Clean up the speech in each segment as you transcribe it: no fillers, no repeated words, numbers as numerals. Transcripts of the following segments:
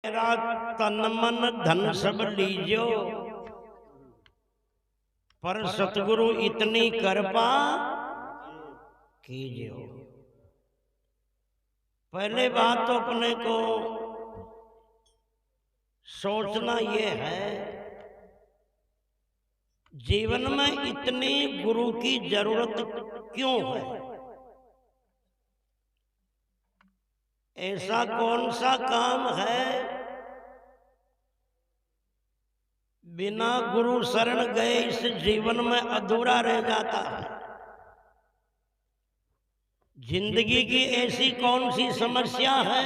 मेरा तन मन धन सब लीजो, पर सतगुरु इतनी कृपा कीजियो। पहले बात तो अपने को सोचना ये है, जीवन में इतनी गुरु की जरूरत क्यों है? ऐसा कौन सा काम है बिना गुरु शरण गए इस जीवन में अधूरा रह जाता है? जिंदगी की ऐसी कौन सी समस्या है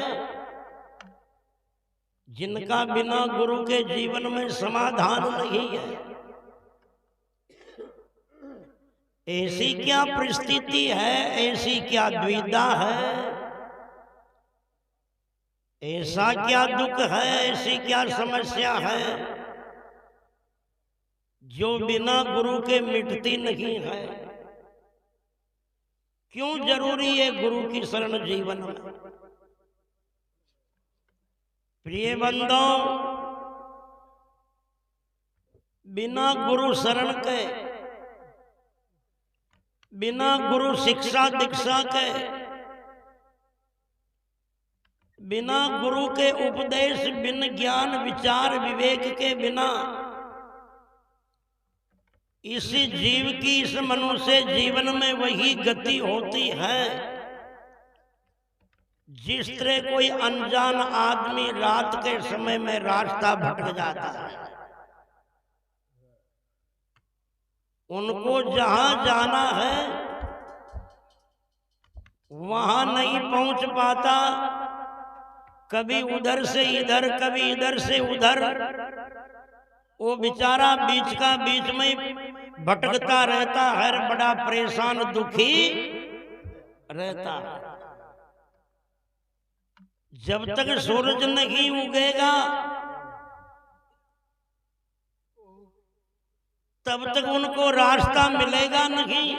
जिनका बिना गुरु के जीवन में समाधान नहीं है? ऐसी क्या परिस्थिति है, ऐसी क्या द्विधा है, ऐसा क्या दुख है, ऐसी क्या समस्या है जो बिना गुरु के मिटती नहीं है? क्यों जरूरी है गुरु की शरण जीवन में? प्रिय बंधुओं, बिना गुरु शरण के, बिना गुरु शिक्षा दीक्षा के, बिना गुरु के उपदेश, बिन ज्ञान विचार विवेक के बिना इस जीव की, इस मनुष्य जीवन में वही गति होती है जिस तरह कोई अनजान आदमी रात के समय में रास्ता भटक जाता है। उनको जहां जाना है वहां नहीं पहुंच पाता, कभी उधर से इधर, कभी इधर से उधर, वो बेचारा बीच का बीच में भटकता रहता है, बड़ा परेशान दुखी रहता है। जब तक सूरज नहीं उगेगा तब तक उनको रास्ता मिलेगा नहीं।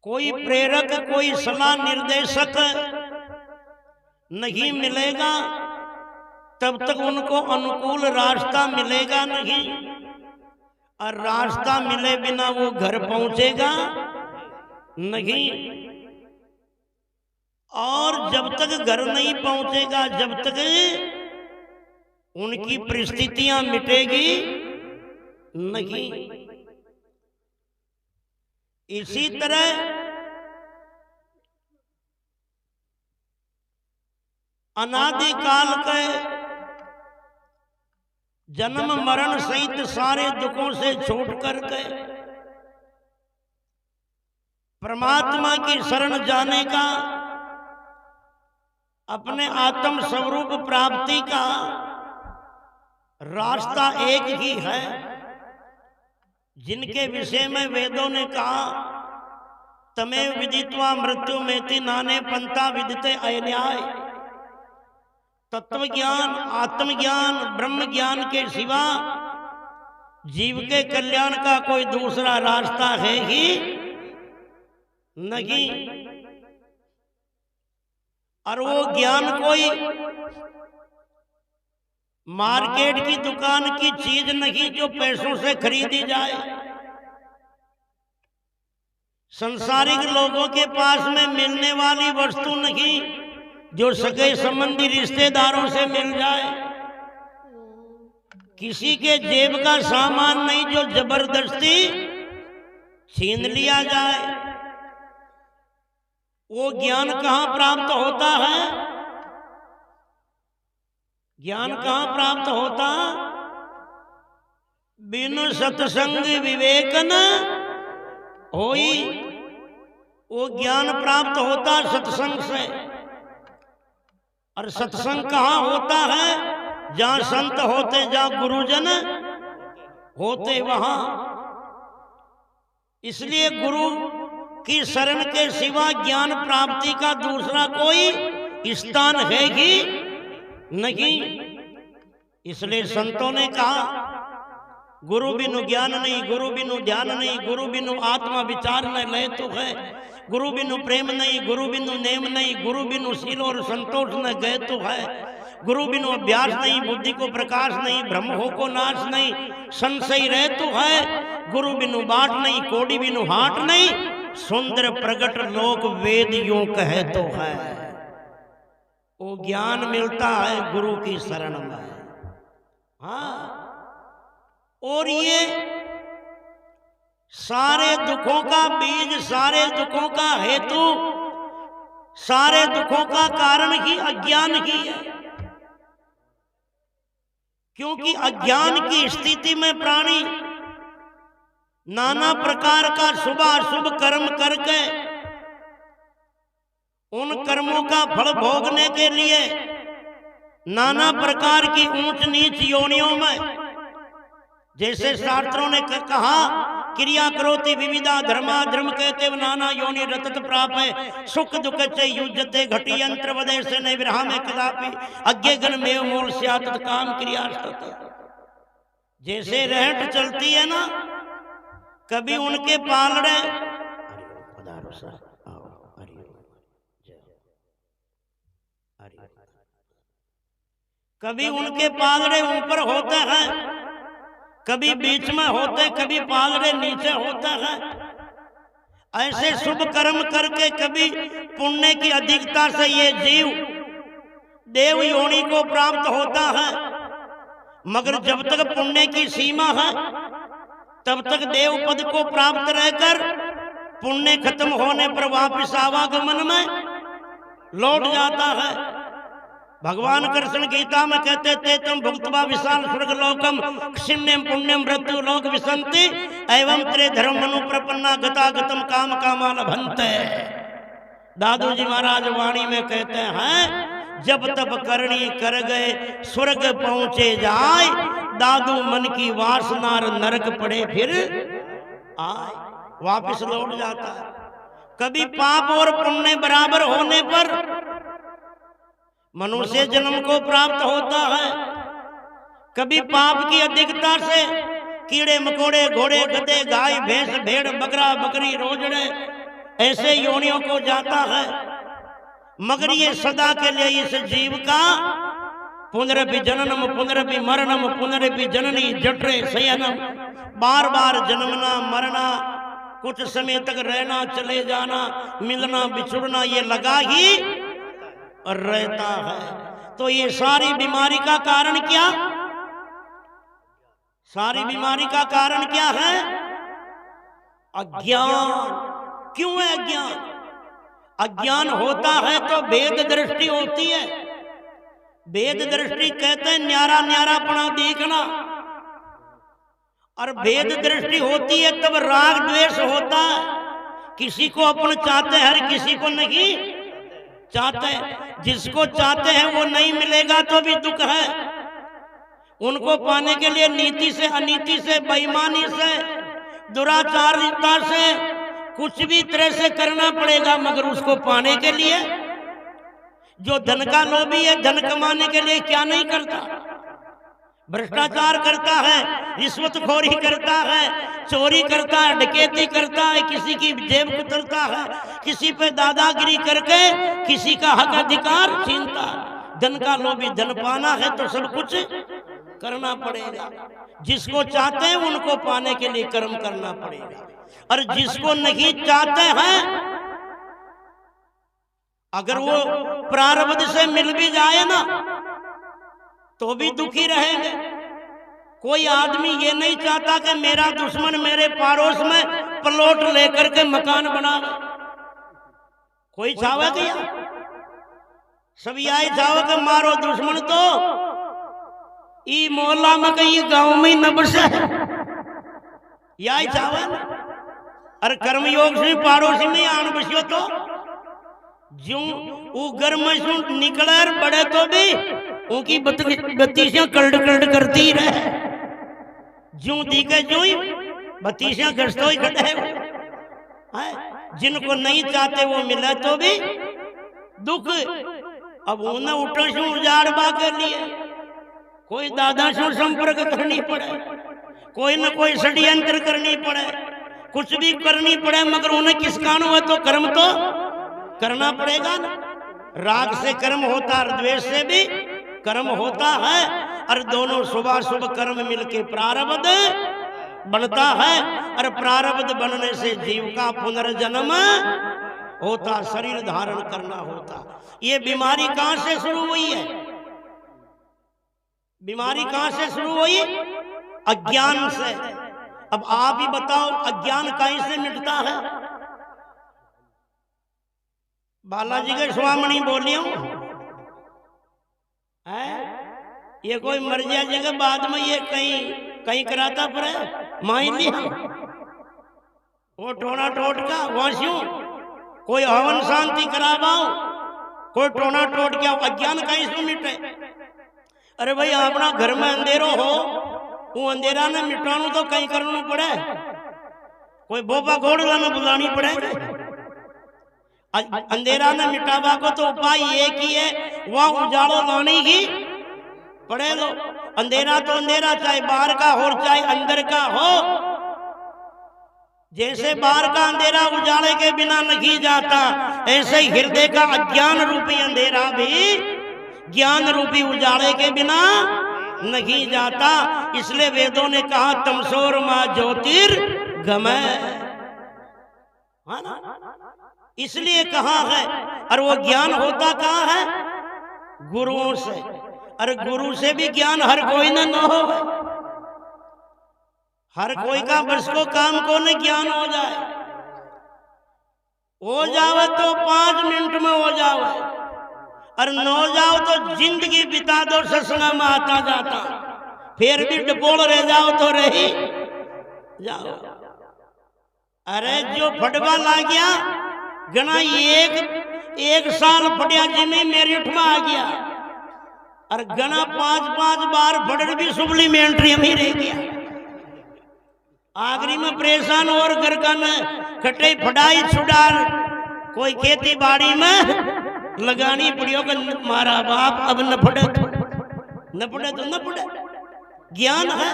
कोई प्रेरक, कोई सलाह निर्देशक नहीं मिलेगा तब तक उनको अनुकूल रास्ता मिलेगा नहीं, और रास्ता मिले बिना वो घर पहुंचेगा नहीं। और जब तक घर नहीं पहुंचेगा, जब तक उनकी परिस्थितियां मिटेगी नहीं। इसी तरह अनादिकाल के जन्म मरण सहित सारे दुखों से छूट करके परमात्मा की शरण जाने का, अपने आत्म स्वरूप प्राप्ति का रास्ता एक ही है, जिनके विषय में वेदों ने कहा, तमेव विदित्वा मृत्यु मेति नाने पंथा विदिते अयन्याय। तत्व ज्ञान, आत्मज्ञान, ब्रह्म ज्ञान के सिवा जीव के कल्याण का कोई दूसरा रास्ता है ही नहीं। और वो ज्ञान कोई मार्केट की दुकान की चीज नहीं जो पैसों से खरीदी जाए। संसारिक लोगों के पास में मिलने वाली वस्तु नहीं जो सगे संबंधी रिश्तेदारों से मिल जाए। किसी के जेब का सामान नहीं जो जबरदस्ती छीन लिया जाए। वो ज्ञान कहाँ प्राप्त होता है? ज्ञान कहाँ प्राप्त होता? बिनु सत्संग विवेक न होई। वो ज्ञान प्राप्त होता सत्संग से। और सत्संग कहाँ होता है? जहाँ संत होते, जहाँ गुरुजन होते वहां। इसलिए गुरु की शरण के सिवा ज्ञान प्राप्ति का दूसरा कोई स्थान है ही नहीं। इसलिए संतों ने कहा, गुरु बिनु ज्ञान नहीं, गुरु बिनु ध्यान नहीं, गुरु बिनु आत्मा विचार न ले तो है। गुरु बिनु प्रेम नहीं, गुरु बिनु नेम नहीं, गुरु बिनु शील और संतोष न गए तो है। गुरु बिनु अभ्यास नहीं, बुद्धि को प्रकाश नहीं, भ्रम हो को नाश नहीं, संशय रह तो है। गुरु बिनु बाट नहीं, कोड़ी बिनु हाट नहीं, सुंदर प्रगट लोक वेद यूं कहे तो है। वो ज्ञान मिलता है गुरु की शरण में। हाँ, और ये सारे दुखों का बीज, सारे दुखों का हेतु, सारे दुखों का कारण ही अज्ञान ही है। क्योंकि अज्ञान की स्थिति में प्राणी नाना प्रकार का शुभ अशुभ कर्म करके उन कर्मों का फल भोगने के लिए नाना प्रकार की ऊंच नीच योनियों में, जैसे शास्त्रों ने कहा क्रिया करोति विविधा धर्मा, धर्म कहते नाना योनि रतत प्राप है, सुख दुख च युज्यते घटी यंत्र वदे से नहीं विरहा में कदापि अज्ञे गण में मूल स्यात् काम क्रिया। जैसे रहट चलती है ना, कभी उनके पालड़े, कभी उनके पालड़े ऊपर होते हैं, कभी बीच में होते, कभी पालड़े नीचे होते हैं। ऐसे शुभ कर्म करके कभी पुण्य की अधिकता से ये जीव देव योनि को प्राप्त होता है, मगर जब तक पुण्य की सीमा है तब तक देव पद को प्राप्त रहकर पुण्य खत्म होने पर वापस आवागमन में लौट जाता है। भगवान कृष्ण गीता में कहते थे तुम भुक्त्वा विशाल स्वर्ग लोकम क्षिण्यम पुण्यम मृत्यु लोक विसंति एवं त्रे धर्म मनु प्रपन्ना गता गतम काम कामा लभन्ते। दादू जी महाराज वाणी में कहते हैं जब तब करनी कर गए स्वर्ग पहुंचे जाए, दादू मन की वासना नरक पड़े फिर आए, वापिस लौट जाता है। कभी पाप और पुण्य बराबर होने पर मनुष्य जन्म को प्राप्त होता है, कभी पाप की अधिकता से कीड़े मकोड़े घोड़े गधे गाय भैंस भेड़ बकरा बकरी रोजड़े ऐसे योनियों को जाता है। मगर ये सदा के लिए इस जीव का पुनरपि जननम पुनरपि मरणम पुनरपि जननी जठरे शयनम, बार बार जन्मना मरना, कुछ समय तक रहना चले जाना, मिलना बिछुड़ना, ये लगा ही रहता है। तो ये सारी बीमारी का कारण क्या, सारी बीमारी का कारण क्या है? अज्ञान। क्यों है अज्ञान? अज्ञान होता है तो भेद दृष्टि होती है। भेद दृष्टि कहते हैं न्यारा न्यारापना देखना, और भेद दृष्टि होती है तब राग द्वेष होता है। किसी को अपन चाहते हैं, हर किसी को नहीं चाहते। जिसको चाहते हैं वो नहीं मिलेगा तो भी दुख है। उनको पाने के लिए नीति से, अनीति से, बेईमानी से, दुराचारिता से, कुछ भी तरह से करना पड़ेगा, मगर उसको पाने के लिए जो धन का लोभी है, धन कमाने के लिए क्या नहीं करता? भ्रष्टाचार करता है, रिश्वतखोरी करता है, चोरी करता है, डकैती करता है, किसी की जेब कुतरता है, किसी पे दादागिरी करके किसी का हक अधिकार छीनता है। धन का लोभी, धन पाना है तो सब कुछ करना पड़ेगा। जिसको चाहते हैं उनको पाने के लिए कर्म करना पड़ेगा, और जिसको नहीं चाहते हैं अगर वो प्रारब्ध से मिल भी जाए ना तो भी दुखी रहेंगे। कोई आदमी ये नहीं चाहता कि मेरा दुश्मन मेरे पड़ोस में प्लॉट लेकर के मकान बनावे। कोई चाहे क्या? सब यही चाहो कि मारो दुश्मन तो ई मोहल्ला में कहीं गांव में न बसे, यही चाहे। अरे कर्मयोग से पड़ोसी में आन बसियो तो जो वो घर में निकले बड़े तो भी उनकी बत्तीसियां कल्ड कल्ड करती रहे। जो दिखे जो ही बत्तीसियां गश्तो ही खड़े हैं। जिनको नहीं चाहते वो मिले तो भी दुख। अब उन्हें उठो शू उजाड़बा के लिए कोई दादा से संपर्क करनी पड़े, कोई न कोई षड्यंत्र करनी पड़े, कुछ भी करनी पड़े मगर उन्हें किस कारण हुआ तो कर्म तो करना पड़ेगा ना। राग से कर्म होता है, द्वेष से भी कर्म होता है, और दोनों शुभ कर्म मिलके प्रारब्ध बनता है, और प्रारब्ध बनने से जीव का पुनर्जन्म होता, शरीर धारण करना होता। ये बीमारी कहां से शुरू हुई है? बीमारी कहां से शुरू हुई? अज्ञान से। अब आप ही बताओ अज्ञान कहीं से मिटता है? बालाजी के स्वामी बोलियो है, ये कोई मर गया जगह बाद में ये कहीं कराता पड़े मान लिया वो टोना टोटका वास्यू कोई हवन शांति करावाओ, कोई टोना टोट क्या अज्ञान कहीं से मिटे? अरे भाई अपना घर में अंधेरो हो, वो अंधेरा ने मिटानू तो कहीं करना पड़े, कोई बोपा घोड़ लाना बुलानी पड़े। अंधेरा ने मिटावा को तो उपाय एक ही है, वह उजाड़ो लाने की पड़े लो। अंधेरा तो अंधेरा चाहे बाहर का हो चाहे अंदर का हो, जैसे बाहर का अंधेरा उजाले के बिना नहीं जाता, ऐसे हृदय का अज्ञान रूपी अंधेरा भी ज्ञान रूपी उजाले के बिना नहीं जाता। इसलिए वेदों ने कहा तमसोर मां ज्योतिर्गमय, है ना? इसलिए कहा है। और वो ज्ञान होता कहाँ है? गुरुओं से। अरे गुरु से भी ज्ञान हर कोई न हो, हर कोई का बस को काम को न ज्ञान हो जावे तो 5 मिनट में हो जावे, और न हो जाओ तो जिंदगी बिता दो सत्संग में आता जाता, फिर भी डपोल रह जाओ तो रही जाओ। अरे जो फटवा ला गया गना एक साल फटिया जिम्मे मेरिट में आ गया, और गना 5 बार फटड़ भी सुप्लीमेंट्री में रह गया। आखिरी में परेशान और घर का न खटे फटाई छुड़ार कोई खेती बाड़ी में लगानी पड़ियो कि मारा बाप अब न पड़े तो न पड़े। ज्ञान है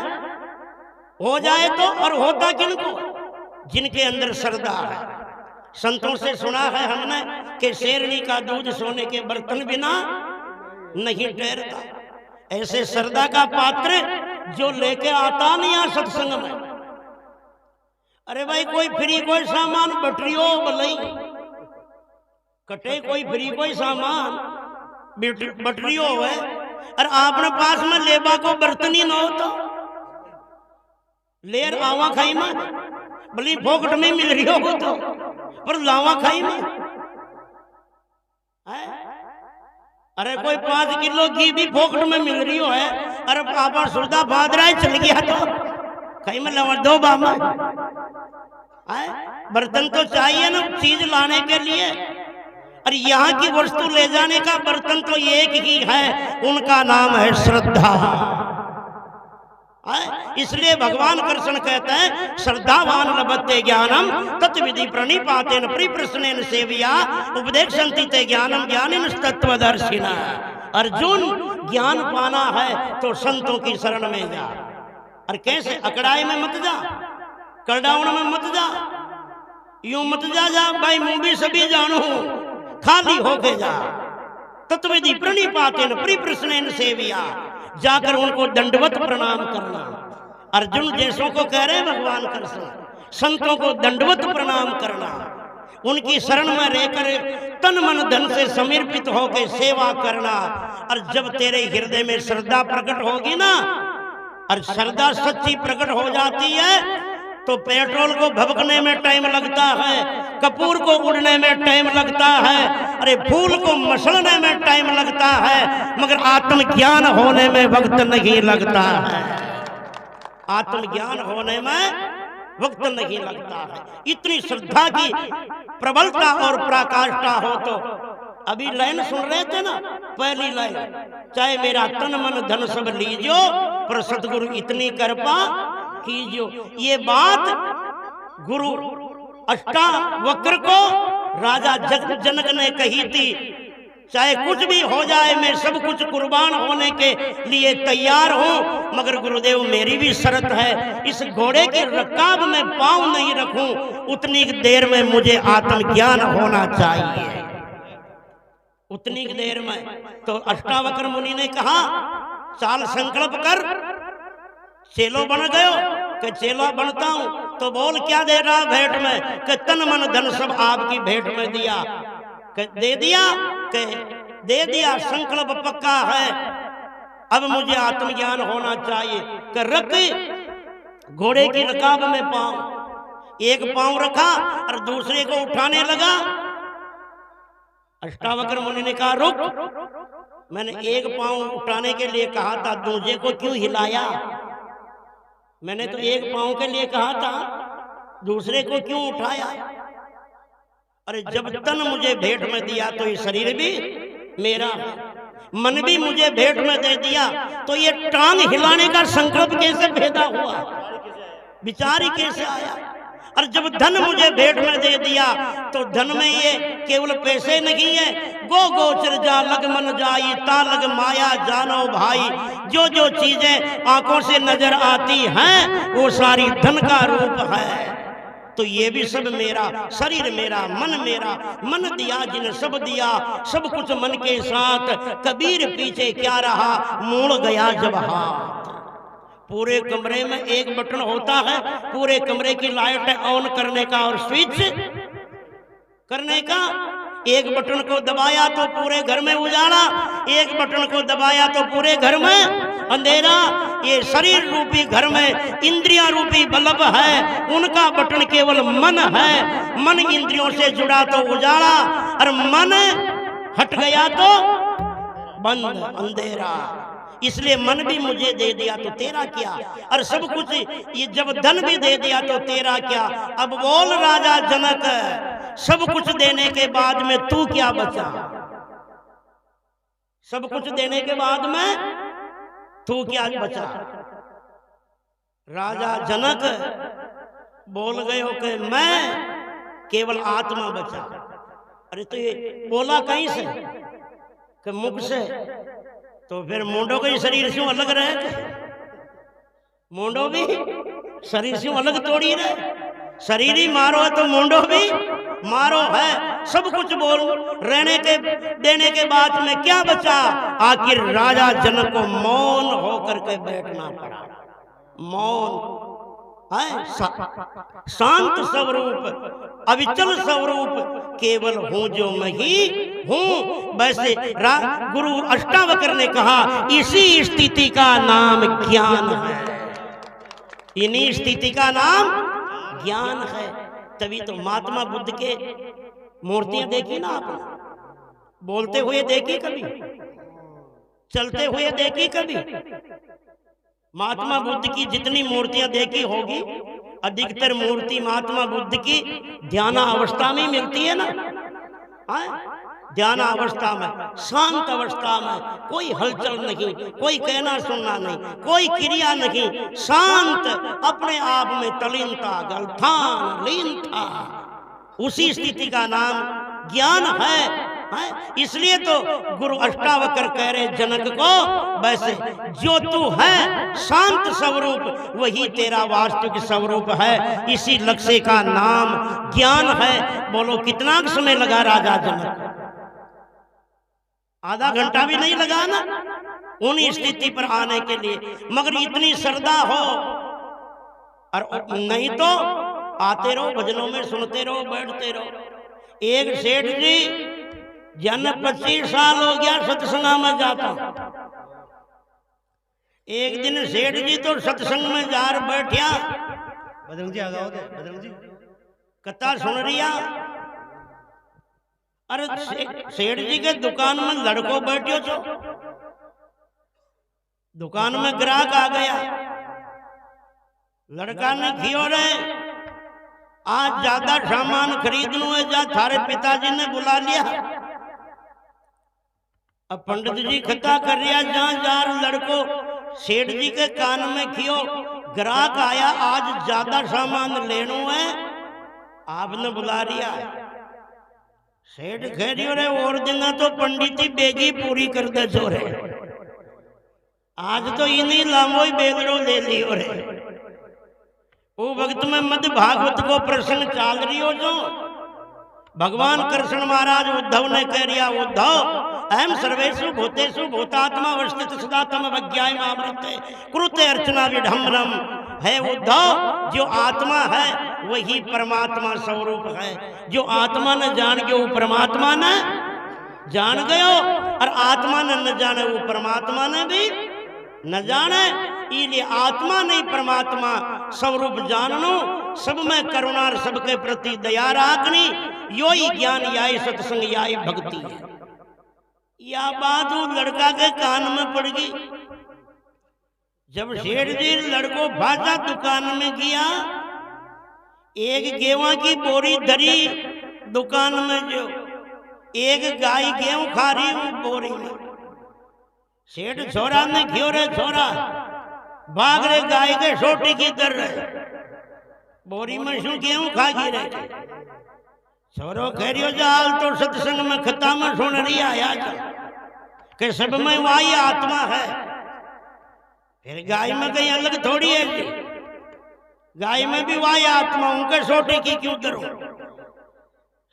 हो जाए तो, और होता किनको? जिनके अंदर श्रद्धा है। संतों से सुना है हमने कि शेरनी का दूध सोने के बर्तन बिना नहीं ठहरता। ऐसे श्रद्धा का पात्र जो लेके आता नहीं आ सत्संग में। अरे भाई कोई फ्री कोई सामान बटरियो भलई कटे, कोई फ्री कोई सामान बटरियो है, और आपने पास में लेबा को बर्तन ही न हो तो लेर आवा खाई में भली फोकट में मिल रही हो तो, पर लावा खाई में है? अरे कोई 5 किलो घी भी फोकट में मिल रही हो है, अरे पापा सुरदा भादरा चल गया तो खाई में लवा दो बाबा। बर्तन तो चाहिए ना चीज लाने के लिए, और यहाँ की वस्तु ले जाने का बर्तन तो एक ही है, उनका नाम है श्रद्धा। इसलिए भगवान कृष्ण कहते हैं श्रद्धावान लभते ज्ञानम तत्विधि प्रणिपातेन परिप्रश्नेन सेविया उपदेक्षन्ति ते ज्ञानम ज्ञानिन तत्वदर्शिना। अर्जुन ज्ञान पाना है तो संतों की शरण में जा। और कैसे? अकड़ाई में मत जा, करडाउन में मत जा, यूं मत जा भाई मुंह भी सभी जानू, खाली होके जा। तत्विधि प्रणिपातेन परिप्रश्नेन सेविया, जाकर उनको दंडवत प्रणाम करना। अर्जुन जैसों को कह रहे हैं भगवान कृष्ण, संतों को दंडवत प्रणाम करना, उनकी शरण में रहकर तन मन धन से समर्पित होकर सेवा करना। और जब तेरे हृदय में श्रद्धा प्रकट होगी ना, और श्रद्धा सच्ची प्रकट हो जाती है तो पेट्रोल को भभकने में टाइम लगता है, कपूर को उड़ने में टाइम लगता है, अरे फूल को मसलने में टाइम लगता है, मगर आत्मज्ञान होने में वक्त नहीं लगता है। आत्मज्ञान होने में वक्त नहीं लगता है। इतनी श्रद्धा की प्रबलता और पराकाष्ठा हो तो अभी लाइन सुन रहे थे ना, पहली लाइन, चाहे मेरा तन मन धन सब लीजो पर सतगुरु इतनी कृपा कीजियो। ये बात गुरु अष्टावक्र को राजा जनक ने कही थी। चाहे कुछ भी हो जाए, मैं सब कुछ कुर्बान होने के लिए तैयार हूं, मगर गुरुदेव मेरी भी शर्त है, इस घोड़े की रकाब में पांव नहीं रखूं उतनी देर में मुझे आत्मज्ञान होना चाहिए, उतनी देर में। तो अष्टावक्र मुनि ने कहा चाल संकल्प कर, चेलो बन गयो कि चेला बनता हूं। तो बोल क्या दे रहा भेंट में? कि तन मन धन सब आपकी भेंट में दिया। दे दिया कि दे दिया, संकल्प पक्का है, अब मुझे आत्मज्ञान होना चाहिए। कि रख घोड़े की रकाब में पांव, एक पांव रखा और दूसरे को उठाने लगा। अष्टावक्र मुनि ने कहा रुक, मैंने एक पांव उठाने के लिए कहा था, दूसरे को क्यों हिलाया? मैंने तो एक पांव के लिए कहा था, दूसरे को क्यों उठाया? अरे जब तन मुझे भेंट में दिया तो ये शरीर भी मेरा, मन भी मुझे भेंट में दे दिया, तो ये टांग हिलाने का संकल्प कैसे पैदा हुआ, विचार ही कैसे आया? और जब धन मुझे भेंट में दे दिया तो धन में ये केवल पैसे नहीं है, गो गोचर जा लग मन जाई ता लग माया जानो भाई। जो जो चीजें आंखों से नजर आती हैं वो सारी धन का रूप है। तो ये भी सब मेरा, शरीर मेरा, मन दिया जिन सब दिया, सब कुछ मन के साथ। कबीर पीछे क्या रहा, मोड़ गया जब हाथ। पूरे कमरे में एक बटन होता है, पूरे कमरे की लाइट ऑन करने का और स्विच करने का। एक बटन को दबाया तो पूरे घर में उजाला, एक बटन को दबाया तो पूरे घर में अंधेरा। ये शरीर रूपी घर में इंद्रिया रूपी बल्ब है, उनका बटन केवल मन है। मन इंद्रियों से जुड़ा तो उजाला, और मन हट गया तो बंद अंधेरा। इसलिए मन भी मुझे दे दिया तो तेरा क्या, और सब कुछ ये जब धन भी दे दिया तो तेरा क्या। अब बोल राजा जनक, सब कुछ देने के बाद में तू क्या बचा? सब कुछ देने के बाद में तू क्या बचा? राजा जनक बोल गए हो कि मैं केवल आत्मा बचा। अरे तो ये बोला कहीं से? कि मुख से। तो फिर मुंडो के शरीर से अलग रहे, मुंडो भी शरीर से अलग थोड़ी रहे। शरीर ही मारो है तो मुंडो भी मारो है। सब कुछ बोल रहने के देने के बाद में क्या बचा? आखिर राजा जनक को मौन होकर के बैठना पड़ा। मौन है, शांत स्वरूप, अविचल स्वरूप, केवल हूं जो मैं ही हूं। वैसे गुरु अष्टावक्र ने कहा इसी स्थिति का नाम ज्ञान है, इन्हीं स्थिति का नाम ज्ञान है। तभी तो महात्मा बुद्ध के मूर्तियां देखी ना आपने? बोलते हुए देखी कभी? चलते हुए देखी कभी? महात्मा बुद्ध की जितनी मूर्तियां देखी होगी, अधिकतर मूर्ति महात्मा बुद्ध की ध्यान अवस्था में मिलती है ना। ध्यान अवस्था में, शांत अवस्था में, कोई हलचल नहीं, कोई कहना सुनना नहीं, कोई क्रिया नहीं, शांत, अपने आप में तलीन था, गलथान लीन था। उसी स्थिति का नाम ज्ञान है। इसलिए तो गुरु अष्टावक्र कह रहे जनक को, वैसे जो तू है शांत स्वरूप वही तेरा वास्तविक स्वरूप है। इसी लक्ष्य का नाम ज्ञान है। बोलो कितना समय लगा राजा जनक? आधा घंटा भी नहीं लगा ना उन स्थिति पर आने के लिए। मगर इतनी श्रद्धा हो, और नहीं तो आते रहो भजनों में, सुनते रहो, बैठते रहो। एक सेठ जी जन 25 साल हो गया सत्संग में जाता। एक दिन सेठ जी तो सत्संग में जा बैठिया, बदरंग जी आ गए, बदरंग जी कथा सुन रिया। अरे सेठ जी के दुकान में लड़को बैठो छो, दुकान में ग्राहक आ गया। लड़का ने खियो रहे, आज ज्यादा सामान खरीदना है, जा थारे पिताजी ने बुला लिया। अब पंडित जी कथा कर रिया, जहां जार लड़को सेठ जी के कान में खियो, ग्राहक आया, आज ज्यादा सामान लेनो है, आपने बुला रिया। सेठ खेरियो रे और दिन तो पंडिती बेगी पूरी कर दे जो रे, आज तो इन्हीं लामो ही बेगड़ो ले लियो रे। वो वक्त में मध्य भागवत को प्रसंग चाल रही हो जो भगवान कृष्ण महाराज उद्धव ने कह रिया, उद्धव अहम सर्वेषु भूतेषु भूतात्मा अवस्थित सदा तम अवज्ञाय मामृते कुरुते अर्चना विडम्बनम। है उद्धव, जो आत्मा है वही परमात्मा स्वरूप है। जो आत्मा न जान गयो वो परमात्मा न जान गयो, और आत्मा न जाने वो परमात्मा ने भी न जाने। इसलिए आत्मा नहीं परमात्मा स्वरूप जाननो, सब में करुणा और सबके प्रति दया राखनी, यो ही ज्ञान याई सत्संग याई भक्ति है। या बात वो लड़का के कान में पड़ गई। जब सेठ जी लड़को भाषा दुकान में गया, एक गेवा की बोरी धरी दुकान में, जो एक गाय गेहूं खा रही वो बोरी में। सेठ छोरा ने क्यों रे छोरा, भाग रे गाय के छोटी की दर रहे, बोरी में शू गेहूं खा गई रहे। छोरो खेरियो जाल तो सत्संग में खता में सुन रही आया कि सब में वाही आत्मा है। फिर गाय में कहीं अलग थोड़ी है जी, गाय में भी वाही आत्मा, उनके छोटे की क्यों करो।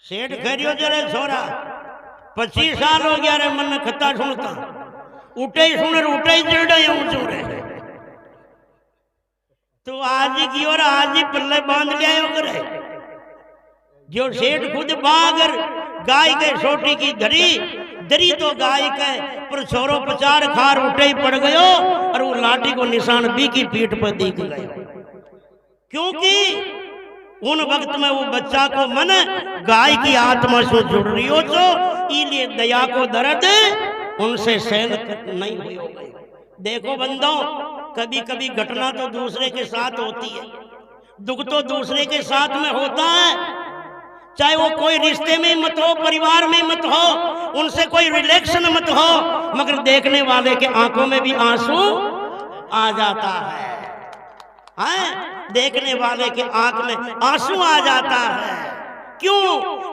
सेठ खेरियो जरे छोरा 25 साल हो गया रे मन खता सुनता, उठे ही सुन उठे ही चिड़े ऊँचे। तो आज की और आज ही पल्ले बांध लिया करे। जो सेठ खुद बागर गाय के छोटी की धरी तो गाय के पर छोरो पचार खार उठे ही पड़ गयो, और वो लाठी को निशान बी की पीठ पर दिख गयो। क्योंकि उन वक्त में वो बच्चा को मन गाय की आत्मा से जुड़ रही हो, तो इसलिए दया को दर्द उनसे सहन नहीं हुई हो गई। देखो बंदो, कभी कभी घटना तो दूसरे के साथ होती है, दुख तो दूसरे के साथ में होता है, चाहे वो कोई रिश्ते में मत हो, परिवार में मत हो, उनसे कोई रिलेशन मत हो, मगर देखने वाले के आंखों में भी आंसू आ जाता है। देखने वाले के आंख में आंसू आ जाता है। क्यों?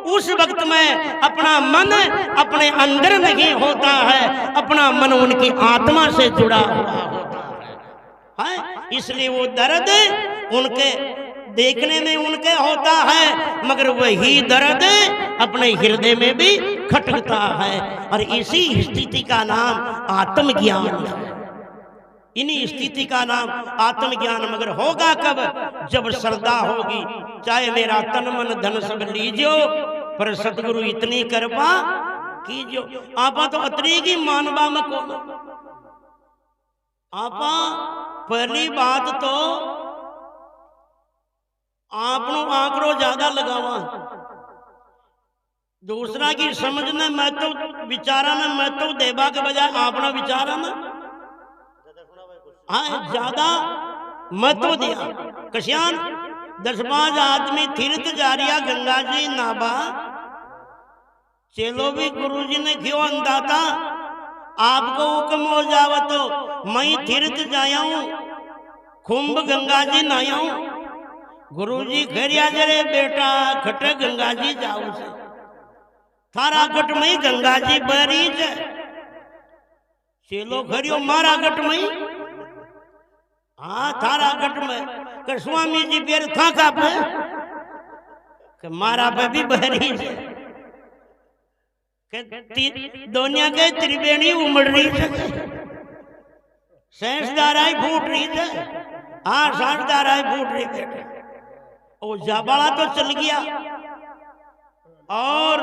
उस वक्त में अपना मन अपने अंदर नहीं होता है, अपना मन उनकी आत्मा से जुड़ा हुआ होता है। इसलिए वो दर्द उनके देखने में उनके होता है, मगर वही दर्द अपने हृदय में भी खटकता है। और इसी स्थिति का नाम आत्मज्ञान है। इन्हीं स्थिति का नाम आत्मज्ञान। मगर होगा कब? जब श्रद्धा होगी। चाहे मेरा तन मन धन सब लीजियो, पर सतगुरु इतनी कृपा कीजियो। आपा तो अतरी की मानवा में को आपा पहली बात तो आपनो आंकड़ो ज्यादा लगावा, दूसरा की समझने मैं तो विचारा न, मैं तो देवा के बजाय आपना विचारा न। हाँ, ज्यादा महत्व दिया। कश्यान 10-5 आदमी तीर्थ जा रिया गंगा जी नाबा, चलो भी गुरु जी ने क्यों अंदाता आपको हुक्म हो जावा तो मैं तीर्थ जाया हूं, कुंभ गंगा जी नहाया हूं। गुरु जी खरिया जरे बेटा खटे गंगा जी जाओ से, थारा गट में गंगा जी बहरी है। चलो खरियो मारा गट में, हाँ थारा गट में कर स्वामी जी पेर था का पे कि मारा पे भी बहरी है। दुनिया के त्रिवेणी उमड़ रही है, सेंसदाराई फूट रही है। हाँ साठदाराई फूट रही बेटे। वो जाबाला तो चल गया, और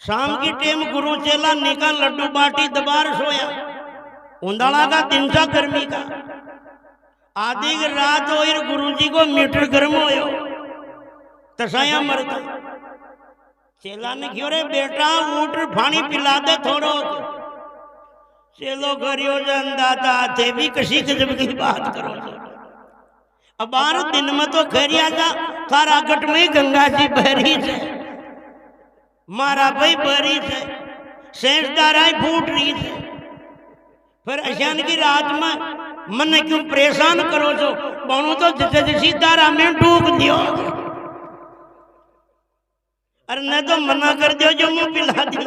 शाम की टेम गुरु चेला निकाल लड्डू बाटी दबार सोया। उंदाला का दिन सा गर्मी का, आधी रात हो गुरु जी को मीटर गर्म हो तसाया मरता। चेला ने क्यों रे बेटा उठ पानी पिला दे थोड़ो। चेलो करियो अंदाता थे भी कसी गजब की बात करो। अब 12 दिन में तो खरिया जा थारा गट में गंगा जी बहरी है, मारा भाई बहरी है, सेंसदाराई फूट रही है। फिर अशान की रात में मन क्यों परेशान करो जो बनू तो सीतारा में डूब दियो। अरे न तो मना कर दियो जो मुंह पिला दी।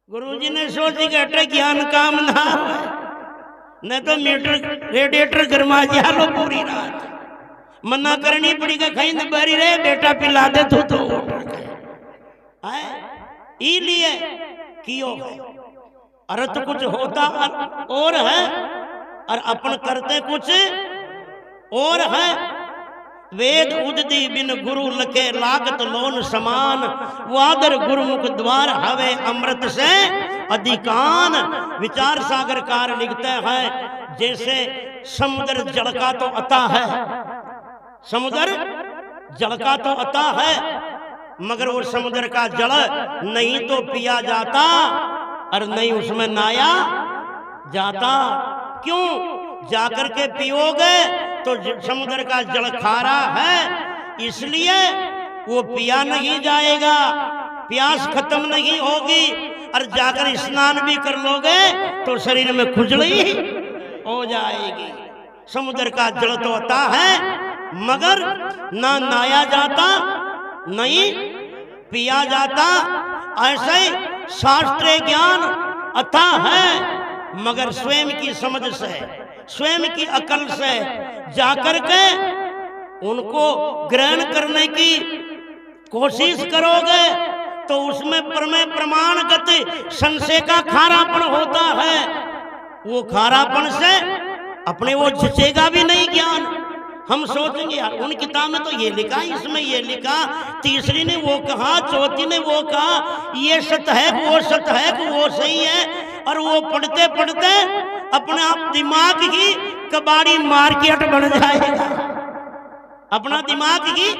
गुरुजी ने सोची कि अटे ज्ञान काम ना न तो मीटर रेडिएटर गरमा जा लो पूरी रात। मना करनी पड़ी कि कहीं बरी रे बेटा पिला दे तू तो लिए कियो अर्थ कुछ होता और है और अपन करते कुछ और है। वेद उददी बिन गुरु लखे लागत लोन समान, वादर गुरुमुख द्वार हवे अमृत से अधिकान। विचार सागरकार लिखते हैं जैसे समुद्र जल का तो अता है, समुद्र जल का तो अता है, मगर वो समुद्र का जल नहीं तो पिया जाता और नहीं उसमें नहाया जाता। क्यों? जाकर के पियोगे तो समुद्र का जल खारा है, इसलिए वो पिया नहीं जाएगा, प्यास खत्म नहीं होगी। और जाकर स्नान भी कर लोगे तो शरीर में खुजली हो जाएगी। समुद्र का जल तो आता है मगर ना नहाया जाता नहीं पिया जाता। ऐसे शास्त्रीय ज्ञान अथा है मगर स्वयं की समझ से, स्वयं की अकल से जाकर के उनको ग्रहण करने की कोशिश करोगे तो उसमें प्रमेय प्रमाणगत संशय का खारापन होता है। वो खारापन से अपने वो झुचेगा भी नहीं ज्ञान। हम सोचेंगे यार उन किताब में तो ये लिखा, इसमें ये लिखा, तीसरी ने वो कहा, चौथी ने वो कहा, ये सत्य है वो सत्य है कि वो सही है। और वो पढ़ते पढ़ते अपने आप दिमाग ही कबाड़ी मार्केट बन जाएगा, अपना दिमाग ही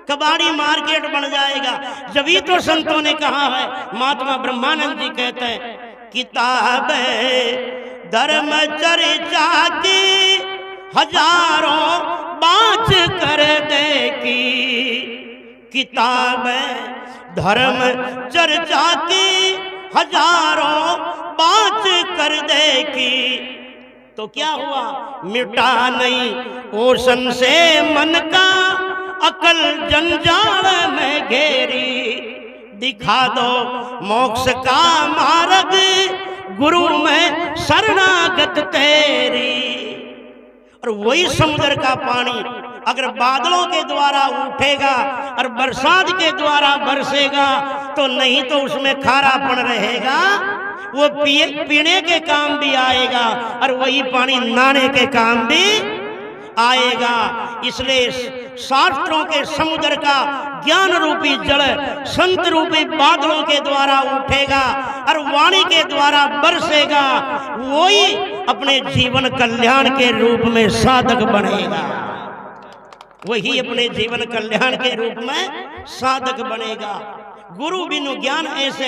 कबाड़ी मार्केट बन जाएगा। जभी तो संतों ने कहा है, महात्मा ब्रह्मानंद जी कहते हैं किताब धर्म चर्चा की हजारों बाँच कर देखी, किताब धर्म चर्चा की हजारों बाँच कर देखी। तो क्या हुआ? मिटा नहीं ओशन से मन का अकल जंजाल में घेरी, दिखा दो मोक्ष का मार्ग गुरु में शरणागत तेरी। और वही समुद्र का पानी अगर बादलों के द्वारा उठेगा और बरसात के द्वारा बरसेगा तो नहीं तो उसमें खारापन रहेगा, वो पीने के काम भी आएगा और वही पानी नहाने के काम भी आएगा। इसलिए शास्त्रों के समुद्र का ज्ञान रूपी जल संत रूपी बादलों के द्वारा उठेगा और वाणी के द्वारा बरसेगा, वही अपने जीवन कल्याण के रूप में साधक बनेगा, वही अपने जीवन कल्याण के रूप में साधक बनेगा। गुरु बिनु ज्ञान ऐसे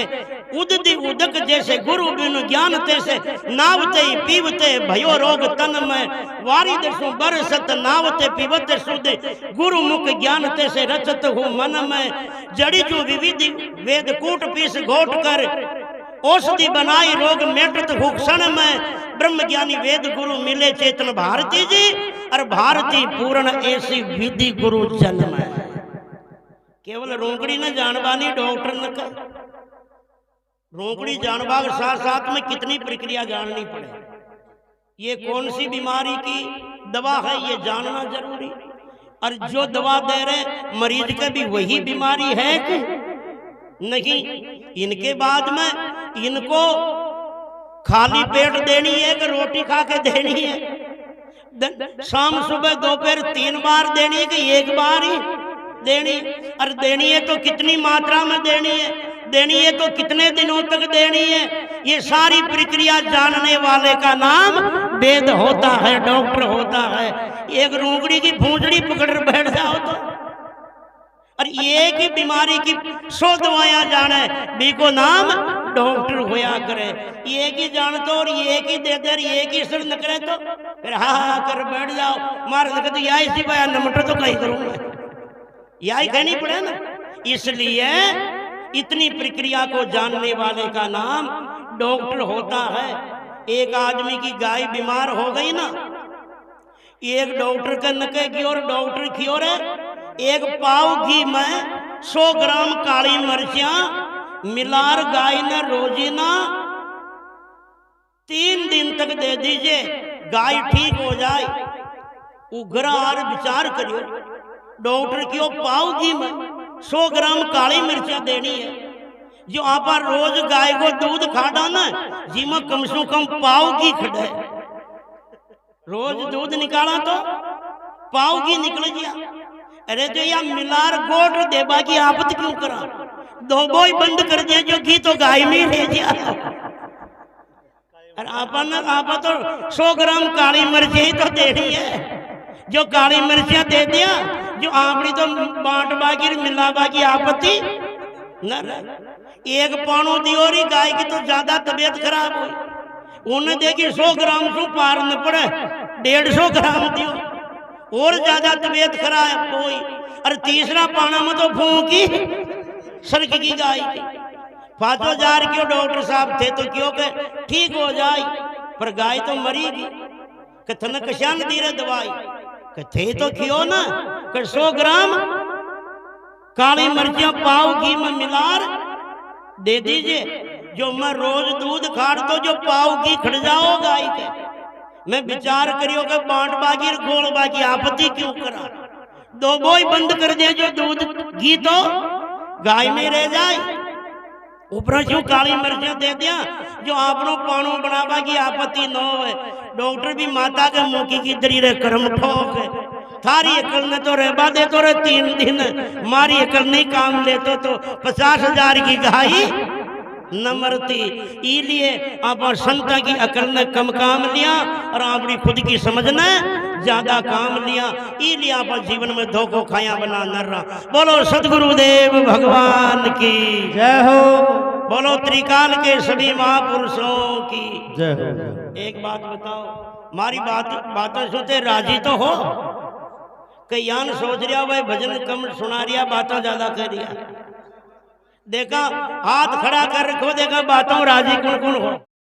उदति उदक जैसे, गुरु बिनु ज्ञान तैसे नावते पीवते भयो रोग तन में, वारी दसु बरसत नावते पीवते शुद्ध, गुरु मुख ज्ञान तैसे रचत हो मन में। जड़ी जो विविधि वेद कूट पीस घोट कर, औषधि बनाई रोग मेटत हो क्षण में। ब्रह्म ज्ञानी वेद गुरु मिले चेतन भारती जी, और भारती पूर्ण ऐसी विधि गुरु जन्म है। केवल रोकड़ी न जानवानी डॉक्टर न कर, रोकड़ी जानवा के साथ साथ में कितनी प्रक्रिया जाननी पड़े, ये कौन सी बीमारी की दवा है ये जानना जरूरी। और जो दवा दे रहे मरीज के भी वही बीमारी है कि नहीं। इनके बाद में इनको खाली पेट देनी है कि रोटी खा के देनी है, शाम सुबह दोपहर 3 बार देनी है कि 1 बार ही देनी। और देनी है तो कितनी मात्रा में देनी है, देनी है तो कितने दिनों तक देनी है, ये सारी प्रक्रिया जानने वाले का नाम वेद होता है, डॉक्टर होता है। एक रोगड़ी की भूंजड़ी पकड़ बैठ जाओ तो, और एक ही बीमारी की 100 दवाइयां जाने भी को नाम डॉक्टर होया करे। एक ही जानते और एक ही दे दे, एक ही सिर न करे तो फिर हा कर बैठ जाओ। मार लगता यही सी बयान नमटर तो कहीं करूंगा, यही कहनी पड़े ना। इसलिए इतनी प्रक्रिया को जानने वाले का नाम डॉक्टर होता है। एक आदमी की गाय बीमार हो गई ना, एक डॉक्टर का नके की और डॉक्टर की ओर एक पाव घी में 100 ग्राम काली मिर्चियां मिलार गाय ने रोजीना 3 दिन तक दे दीजिए, गाय ठीक हो जाए। उग्र और विचार करियो, डॉक्टर क्यों पाओगी मैं 100 ग्राम काली मिर्चियां देनी है। जो आप रोज गाय को दूध खाड़ा ना, जी में कम से कम पाव की खड़े, रोज दूध निकाला तो पाव की निकल गया। अरे जो या मिलार गोट देबा की आपत क्यों करा, दो बोई बंद कर दिया जो घी तो गाय में ले दिया। आप तो 100 ग्राम काली मिर्च ही तो दे रही है, जो काली मिर्चियां दे दिया, जो आपड़ी तो बांट बागी मिला बागी आपत्ति न। एक पानो दियोरी गाय की तो ज्यादा तबीयत खराब हुई, उन्हें देखी 100 ग्राम से पार न पड़े, 150 ग्राम दियो और ज्यादा तबीयत खराब हुई। और तीसरा पाना में तो फूकी सड़क की गाय की 5000 क्यों डॉक्टर साहब थे तो क्यों के ठीक हो जाए, पर गाय तो मरीगी। कथन कशान दी रे दवाई थे तो क्यों ना, 100 ग्राम काली मिर्चियां पाव घी में मिलार दे दीजिए। जो मैं रोज दूध खाड़ तो जो पाव घी खड़ जाओ गाय के, मैं विचार करियो कि बांट बागी गोल बागी आपत्ति क्यों करा, दो बोई बंद कर दिया जो दूध घी तो गाय में रह जाए। ऊपर क्यों काली मिर्चियां दे दिया जो आपनो पानो बनावा की आपत्ति न हो। डॉक्टर भी माता के मुखी की दरी रे कर्म ठोक, थारी अकल ने तो रहबा दे तो रे 3 दिन, मारी अकल नहीं काम ले तो 50,000 की गाय न मरती। इसलिए आप संता की अकल ने कम काम लिया और अपनी खुद की समझ ने ज्यादा काम लिया, इसलिए आप जीवन में धोखो खाया बना न रहा। बोलो सदगुरुदेव भगवान की जय हो, बोलो त्रिकाल के सभी महापुरुषों की जय हो। एक बात बताओ, हमारी बातों सुनते राजी तो हो, कई यान सोच रहा भाई भजन कम सुना रिया, बातों ज्यादा कर रिया। देखा हाथ खड़ा कर रखो, देखा बातों राजी कौन कौन हो।